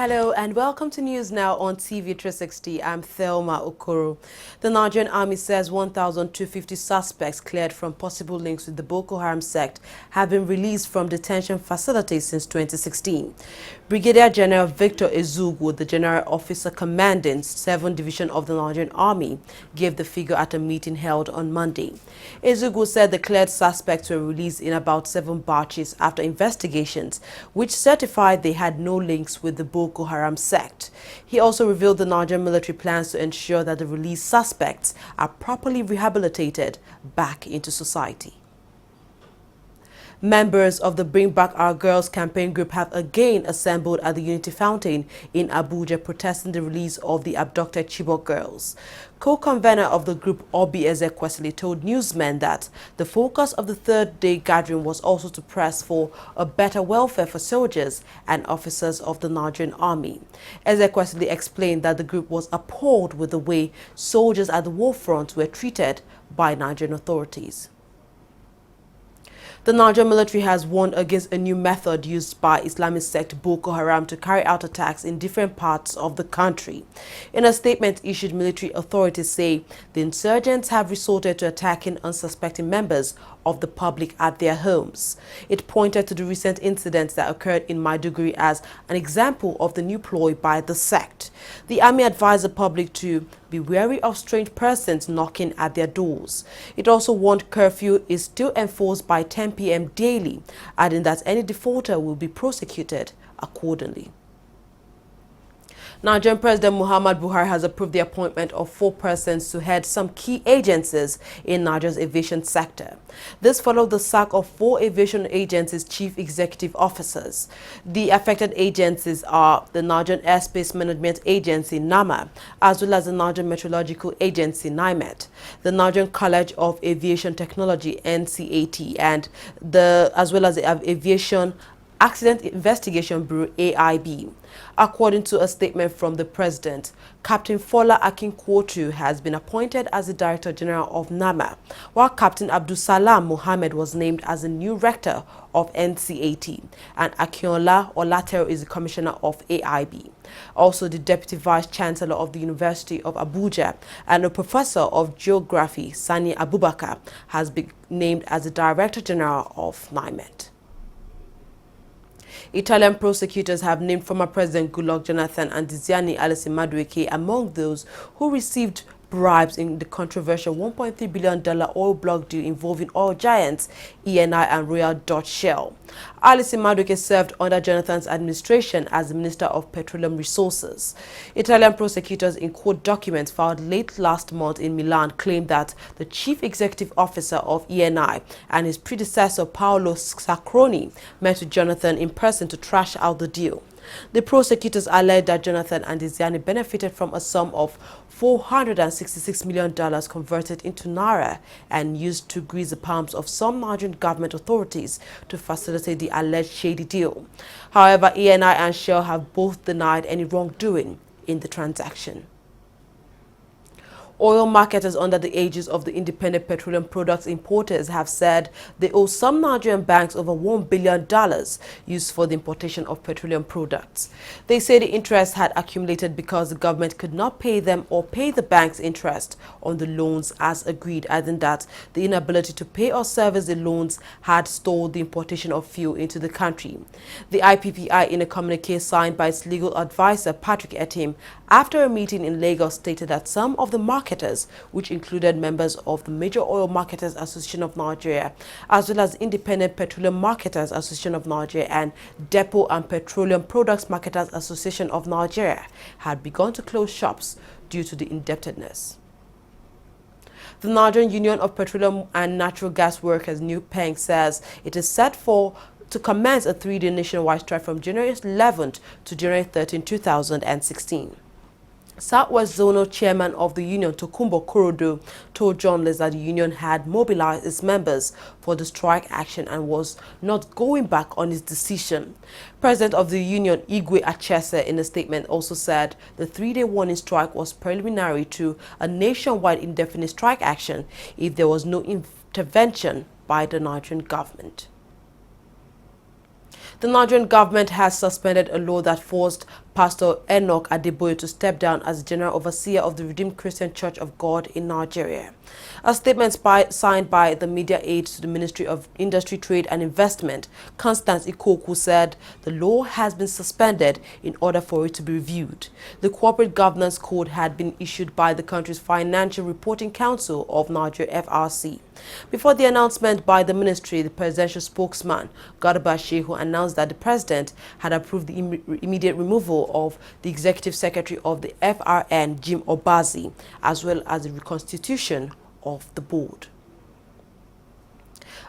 Hello and welcome to News Now on TV360. I'm Thelma Okoro. The Nigerian Army says 1,250 suspects cleared from possible links with the Boko Haram sect have been released from detention facilities since 2016. Brigadier General Victor Ezugwu, the General Officer commanding 7th Division of the Nigerian Army, gave the figure at a meeting held on Monday. Ezugwu said the cleared suspects were released in about 7 batches after investigations, which certified they had no links with the Boko Haram sect. He also revealed the Nigerian military plans to ensure that the released suspects are properly rehabilitated back into society. Members of the Bring Back Our Girls campaign group have again assembled at the Unity Fountain in Abuja protesting the release of the abducted Chibok girls. Co-convener of the group, Obi Ezekwesili, told newsmen that the focus of the third-day gathering was also to press for a better welfare for soldiers and officers of the Nigerian Army. Ezekwesili explained that the group was appalled with the way soldiers at the war front were treated by Nigerian authorities. The Nigerian military has warned against a new method used by Islamic sect Boko Haram to carry out attacks in different parts of the country. In a statement issued, military authorities say the insurgents have resorted to attacking unsuspecting members of the public at their homes. It pointed to the recent incidents that occurred in Maiduguri as an example of the new ploy by the sect. The army advised the public to be wary of strange persons knocking at their doors. It also warned curfew is still enforced by 10 p.m. daily, adding that any defaulter will be prosecuted accordingly. Nigerian President Muhammad Buhari has approved the appointment of 4 persons to head some key agencies in Nigeria's aviation sector. This followed the sack of 4 aviation agencies' chief executive officers. The affected agencies are the Nigerian Airspace Management Agency, NAMA, as well as the Nigerian Meteorological Agency, NIMET, the Nigerian College of Aviation Technology, NCAT, and as well as the Aviation Accident Investigation Bureau, AIB. According to a statement from the president, Captain Fola Akin-Kwotu has been appointed as the Director General of NAMA, while Captain Abdusalam Mohammed was named as the new Rector of NCAT, and Akinola Olatero is the Commissioner of AIB. Also, the Deputy Vice Chancellor of the University of Abuja and a Professor of Geography, Sani Abubakar, has been named as the Director General of NIMET. Italian prosecutors have named former President Goodluck Jonathan and Diziani Alison Madueke among those who received bribes in the controversial $1.3 billion oil block deal involving oil giants ENI and Royal Dutch Shell. Alison Madueke served under Jonathan's administration as the Minister of Petroleum Resources. Italian prosecutors in court documents filed late last month in Milan claimed that the chief executive officer of ENI and his predecessor Paolo Sacroni met with Jonathan in person to thrash out the deal. The prosecutors alleged that Jonathan and Diziani benefited from a sum of $466 million converted into Naira and used to grease the palms of some Nigerian government authorities to facilitate the alleged shady deal. However, ENI and Shell have both denied any wrongdoing in the transaction. Oil marketers under the aegis of the Independent Petroleum Products Importers have said they owe some Nigerian banks over $1 billion used for the importation of petroleum products. They say the interest had accumulated because the government could not pay them or pay the banks interest on the loans as agreed, adding that the inability to pay or service the loans had stalled the importation of fuel into the country. The IPPI, in a communique signed by its legal advisor Patrick Etim, after a meeting in Lagos, stated that some of the marketers, which included members of the Major Oil Marketers Association of Nigeria, as well as Independent Petroleum Marketers Association of Nigeria and Depot and Petroleum Products Marketers Association of Nigeria, had begun to close shops due to the indebtedness. The Nigerian Union of Petroleum and Natural Gas Workers, NUPENG, says it is set to commence a 3-day nationwide strike from January 11th to January 13, 2016. Southwest Zonal Chairman of the union, Tokumbo Korodo, told journalists that the union had mobilized its members for the strike action and was not going back on its decision. President of the union, Igwe Achese, in a statement also said the 3-day warning strike was preliminary to a nationwide indefinite strike action if there was no intervention by the Nigerian government. The Nigerian government has suspended a law that forced Pastor Enoch Adeboye to step down as General Overseer of the Redeemed Christian Church of God in Nigeria. A statement signed by the media aide to the Ministry of Industry, Trade and Investment, Constance Ikoku, said the law has been suspended in order for it to be reviewed. The Corporate Governance Code had been issued by the country's Financial Reporting Council of Nigeria, FRC. Before the announcement by the ministry, the presidential spokesman, Garba Shehu, announced that the president had approved the immediate removal of the executive secretary of the FRN, Jim Obazi, as well as the reconstitution of the board.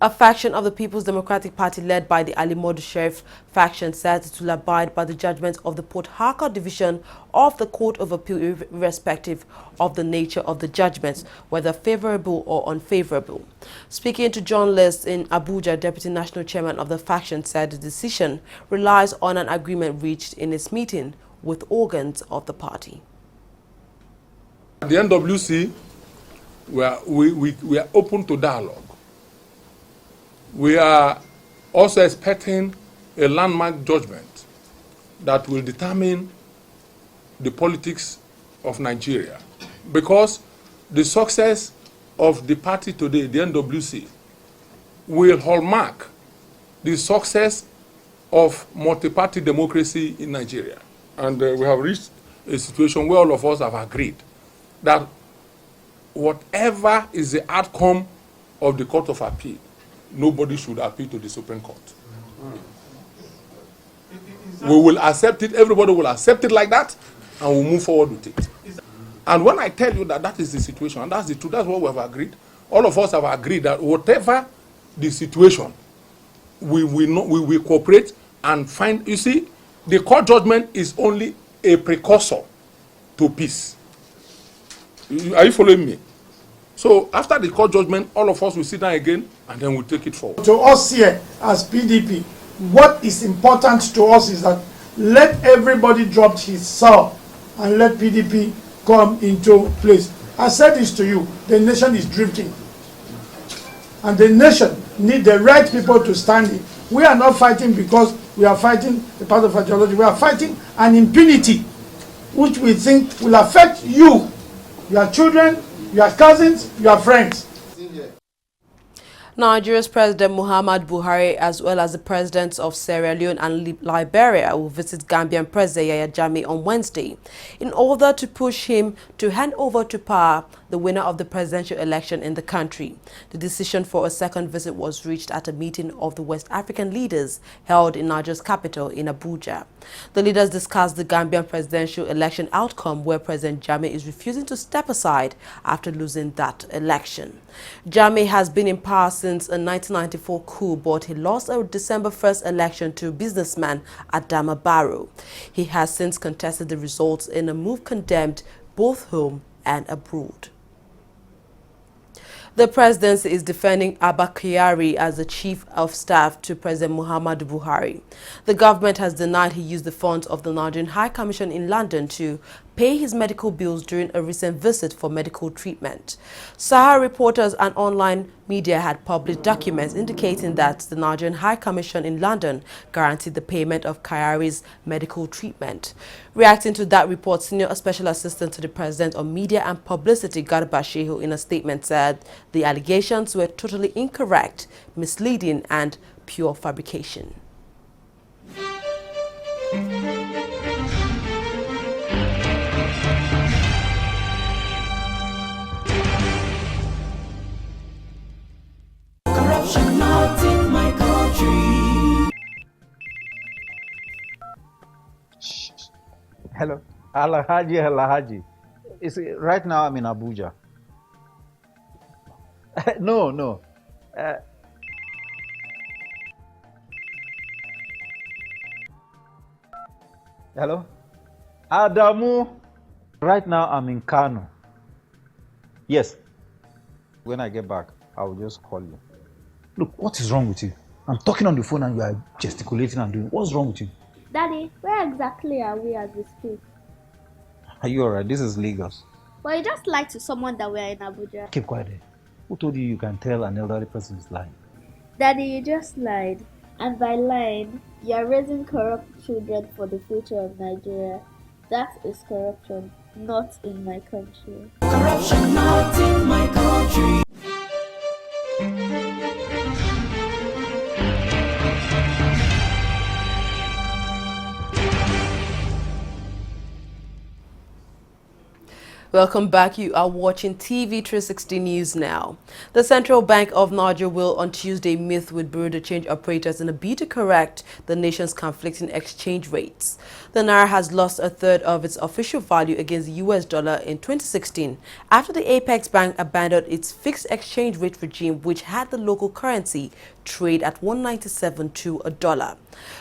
A faction of the People's Democratic Party led by the Ali Modu Sheriff faction said it will abide by the judgment of the Port Harcourt Division of the Court of Appeal irrespective of the nature of the judgments, whether favorable or unfavorable. Speaking to journalists in Abuja, Deputy National Chairman of the faction said the decision relies on an agreement reached in its meeting with organs of the party. At the NWC, we are open to dialogue. We are also expecting a landmark judgment that will determine the politics of Nigeria, because the success of the party today, the NWC, will hallmark the success of multi-party democracy in Nigeria. And we have reached a situation where all of us have agreed that whatever is the outcome of the Court of Appeal, nobody should appeal to the Supreme Court. We will accept it, everybody will accept it like that, and we'll move forward with it. And when I tell you that that is the situation, and that's the truth, that's what we have agreed. All of us have agreed that whatever the situation, we will cooperate and find. You see, the court judgment is only a precursor to peace. Are you following me? So after the court judgment, all of us will sit down again and then we'll take it forward. To us here as PDP, what is important to us is that let everybody drop his soul and let PDP come into place. I said this to you, the nation is drifting. And the nation needs the right people to stand in. We are not fighting because we are fighting a part of ideology. We are fighting an impunity which we think will affect you, your children, your cousins, your friends. Nigeria's President Muhammadu Buhari, as well as the presidents of Sierra Leone and Liberia, will visit Gambian President Yahya Jammeh on Wednesday in order to push him to hand over to power the winner of the presidential election in the country. The decision for a second visit was reached at a meeting of the West African leaders held in Nigeria's capital in Abuja. The leaders discussed the Gambian presidential election outcome, where President Jammeh is refusing to step aside after losing that election. Jammeh has been in power since a 1994 coup, but he lost a December 1st election to businessman Adama Barrow. He has since contested the results in a move condemned both home and abroad. The presidency is defending Abba Kyari as the chief of staff to President Muhammadu Buhari. The government has denied he used the funds of the Nigerian High Commission in London to pay his medical bills during a recent visit for medical treatment. Sahara reporters and online media had published documents indicating that the Nigerian High Commission in London guaranteed the payment of Kyari's medical treatment. Reacting to that report, Senior Special Assistant to the President on Media and Publicity, Garba Shehu, in a statement said the allegations were totally incorrect, misleading and pure fabrication. Not in my country. Hello, Alhaji. Right now I'm in Abuja. No. Hello, Adamu. Right now I'm in Kano. Yes. When I get back, I will just call you. Look, what is wrong with you? I'm talking on the phone and you are gesticulating and doing. What's wrong with you? Daddy, where exactly are we as we speak? Are you alright? This is Lagos. Well, you just lied to someone that we're in Abuja. Keep quiet. Who told you you can tell an elderly person is lying? Daddy, you just lied. And by lying, you are raising corrupt children for the future of Nigeria. That is corruption, not in my country. Corruption not in my country. Welcome back. You are watching TV360 News now. The Central Bank of Nigeria will on Tuesday meet with bureau de change operators in a bid to correct the nation's conflicting exchange rates. The Naira has lost a third of its official value against the US dollar in 2016 after the Apex Bank abandoned its fixed exchange rate regime, which had the local currency trade at 197 to a dollar.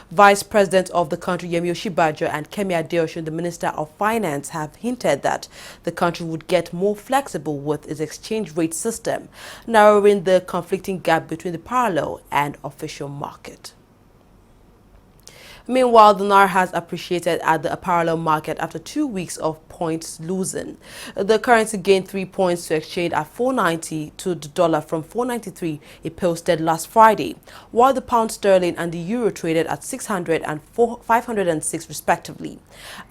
Vice President of the country Yemi Osinbajo and Kemi Adeosun, the Minister of Finance, have hinted that the country would get more flexible with its exchange rate system, narrowing the conflicting gap between the parallel and official market. Meanwhile, the Naira has appreciated at the parallel market after 2 weeks of points losing. The currency gained 3 points to exchange at 490 to the dollar from 493 it posted last Friday, while the pound sterling and the euro traded at 600 and 506 respectively.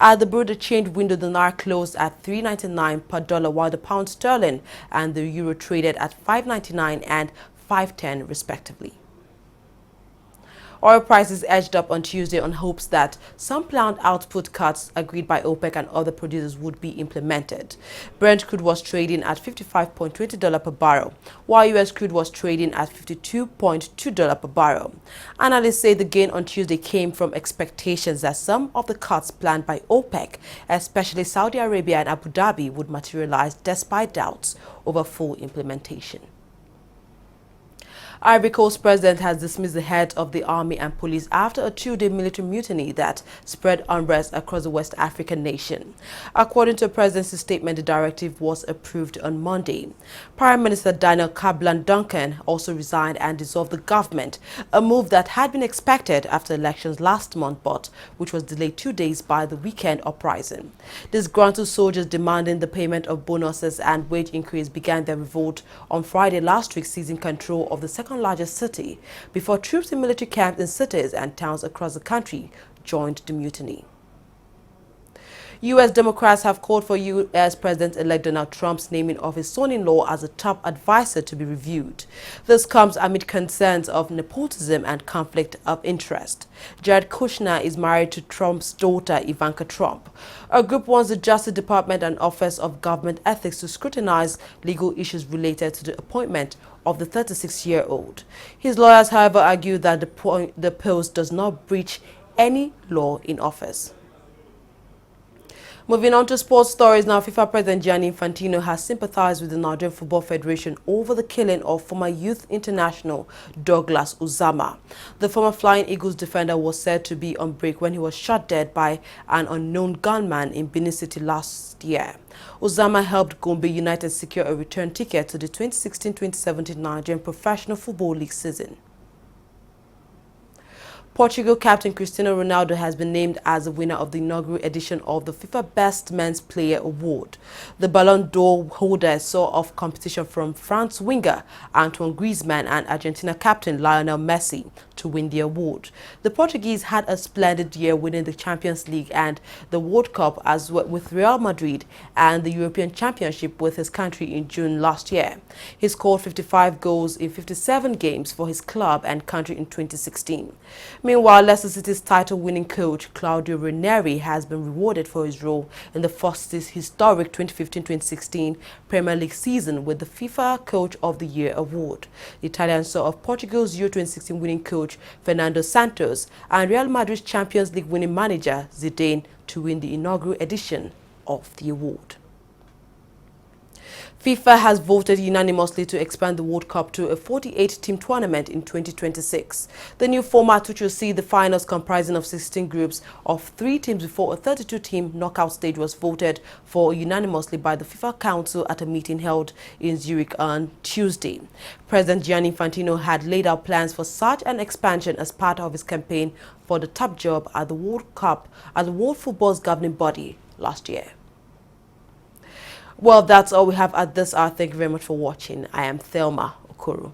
At the bureau de change window, the Naira closed at 399 per dollar, while the pound sterling and the euro traded at 599 and 510 respectively. Oil prices edged up on Tuesday on hopes that some planned output cuts agreed by OPEC and other producers would be implemented. Brent crude was trading at $55.20 per barrel, while US crude was trading at $52.2 per barrel. Analysts say the gain on Tuesday came from expectations that some of the cuts planned by OPEC, especially Saudi Arabia and Abu Dhabi, would materialize despite doubts over full implementation. Ivory Coast president has dismissed the heads of the army and police after a 2-day military mutiny that spread unrest across the West African nation. According to the presidency statement, the directive was approved on Monday. Prime Minister Daniel Kablan-Duncan also resigned and dissolved the government, a move that had been expected after elections last month, but which was delayed 2 days by the weekend uprising. Disgruntled soldiers demanding the payment of bonuses and wage increase began their revolt on Friday last week, seizing control of the second largest city before troops in military camps in cities and towns across the country joined the mutiny. U.S. Democrats have called for U.S. President-elect Donald Trump's naming of his son-in-law as a top advisor to be reviewed. This comes amid concerns of nepotism and conflict of interest. Jared Kushner is married to Trump's daughter, Ivanka Trump. A group wants the Justice Department and Office of Government Ethics to scrutinize legal issues related to the appointment of the 36-year-old. His lawyers, however, argue that the post does not breach any law in office. Moving on to sports stories now, FIFA President Gianni Infantino has sympathized with the Nigerian Football Federation over the killing of former youth international Douglas Uzama. The former Flying Eagles defender was said to be on break when he was shot dead by an unknown gunman in Benin City last year. Uzama helped Gombe United secure a return ticket to the 2016-2017 Nigerian Professional Football League season. Portugal captain Cristiano Ronaldo has been named as the winner of the inaugural edition of the FIFA Best Men's Player Award. The Ballon d'Or holder saw off competition from France winger Antoine Griezmann and Argentina captain Lionel Messi to win the award. The Portuguese had a splendid year winning the Champions League and the World Cup as well with Real Madrid and the European Championship with his country in June last year. He scored 55 goals in 57 games for his club and country in 2016. Meanwhile, Leicester City's title-winning coach Claudio Ranieri has been rewarded for his role in the first historic 2015-2016 Premier League season with the FIFA Coach of the Year award. The Italian saw off Portugal's Euro 2016 winning coach Fernando Santos and Real Madrid's Champions League winning manager Zidane to win the inaugural edition of the award. FIFA has voted unanimously to expand the World Cup to a 48-team tournament in 2026. The new format, which will see the finals comprising of 16 groups of 3 teams before a 32-team knockout stage, was voted for unanimously by the FIFA Council at a meeting held in Zurich on Tuesday. President Gianni Infantino had laid out plans for such an expansion as part of his campaign for the top job at the World Cup as the World Football's governing body last year. Well, that's all we have at this hour. Thank you very much for watching. I am Thelma Okoro.